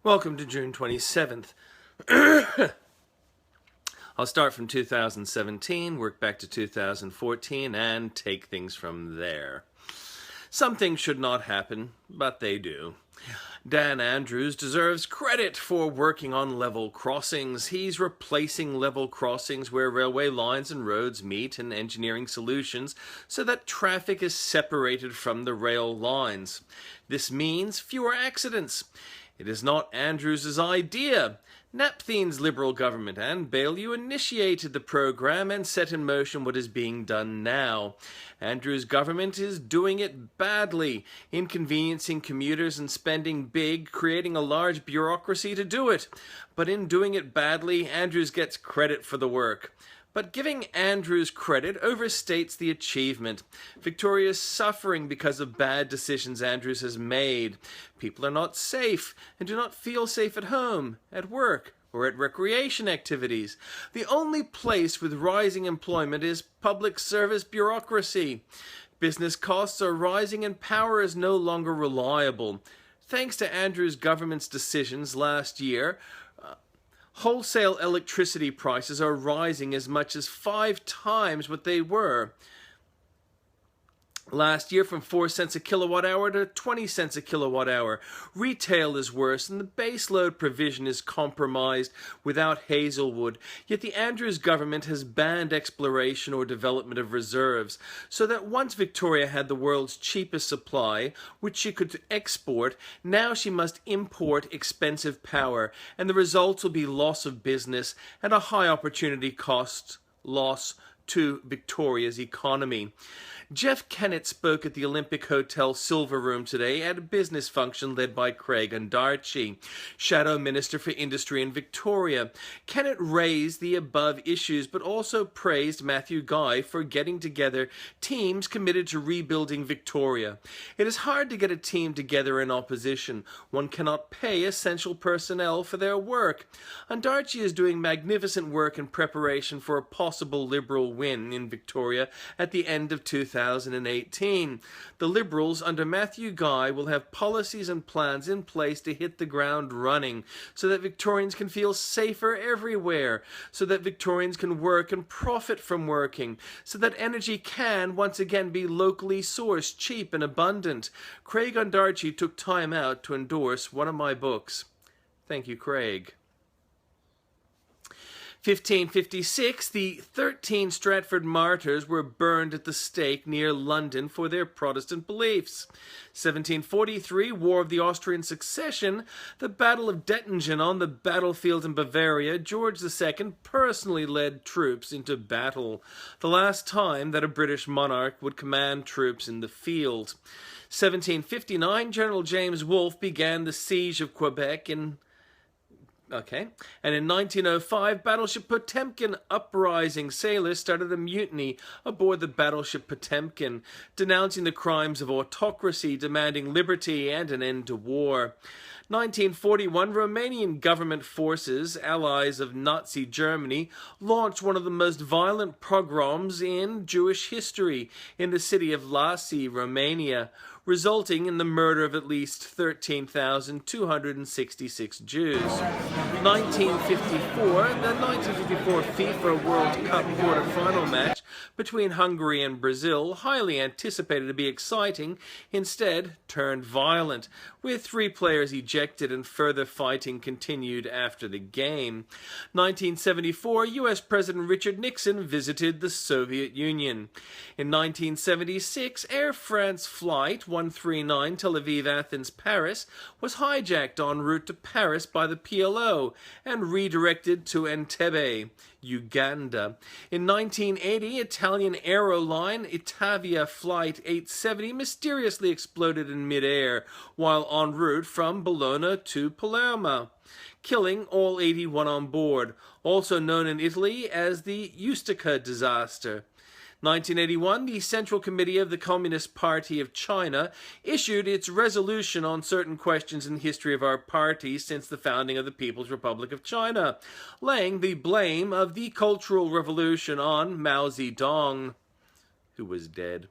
Welcome to June 27th. I'll start from 2017, work back to 2014, and take things from there. Some things should not happen, but they do. Dan Andrews deserves credit for working on level crossings. He's replacing level crossings where railway lines and roads meet and engineering solutions so that traffic is separated from the rail lines. This means fewer accidents. It is not Andrews' idea. Napthine's Liberal government and Baillieu initiated the program and set in motion what is being done now. Andrews' government is doing it badly, inconveniencing commuters and spending big, creating a large bureaucracy to do it. But in doing it badly, Andrews gets credit for the work. But giving Andrews credit overstates the achievement. Victoria is suffering because of bad decisions Andrews has made. People are not safe and do not feel safe at home, at work, or at recreation activities. The only place with rising employment is public service bureaucracy. Business costs are rising and power is no longer reliable. Thanks to Andrews' government's decisions last year, wholesale electricity prices are rising as much as 5 times what they were last year, from 4 cents a kilowatt hour to 20 cents a kilowatt hour. Retail is worse and the baseload provision is compromised without Hazlewood. Yet the Andrews government has banned exploration or development of reserves, so that once Victoria had the world's cheapest supply, which she could export, now she must import expensive power, and the results will be loss of business and a high opportunity cost loss to Victoria's economy. Jeff Kennett spoke at the Olympic Hotel Silver Room today at a business function led by Craig Andarchi, Shadow Minister for Industry in Victoria. Kennett raised the above issues but also praised Matthew Guy for getting together teams committed to rebuilding Victoria. It is hard to get a team together in opposition. One cannot pay essential personnel for their work. Andarchi is doing magnificent work in preparation for a possible Liberal win in Victoria at the end of 2018. The Liberals under Matthew Guy will have policies and plans in place to hit the ground running so that Victorians can feel safer everywhere, so that Victorians can work and profit from working, so that energy can once again be locally sourced, cheap and abundant. Craig Andarchi took time out to endorse one of my books. Thank you, Craig. 1556, the 13 Stratford martyrs were burned at the stake near London for their Protestant beliefs. 1743, War of the Austrian Succession, the Battle of Dettingen on the battlefield in Bavaria. George II personally led troops into battle, the last time that a British monarch would command troops in the field. 1759, General James Wolfe began the siege of Quebec and in 1905, battleship Potemkin uprising sailors started a mutiny aboard the battleship Potemkin, denouncing the crimes of autocracy, demanding liberty and an end to war. 1941, Romanian government forces, allies of Nazi Germany, launched one of the most violent pogroms in Jewish history in the city of Iași, Romania, resulting in the murder of at least 13,266 Jews. 1954, the 1954 FIFA World Cup quarter-final match between Hungary and Brazil, highly anticipated to be exciting, instead turned violent, with 3 players ejected and further fighting continued after the game. 1974, U.S. President Richard Nixon visited the Soviet Union. In 1976, Air France flight 139 Tel Aviv, Athens, Paris was hijacked en route to Paris by the PLO and redirected to Entebbe, Uganda. In 1980, Italian aeroline Itavia Flight 870 mysteriously exploded in midair while en route from Bologna to Palermo, killing all 81 on board, also known in Italy as the Ustica disaster. 1981, the Central Committee of the Communist Party of China issued its resolution on certain questions in the history of our party since the founding of the People's Republic of China, laying the blame of the Cultural Revolution on Mao Zedong, who was dead.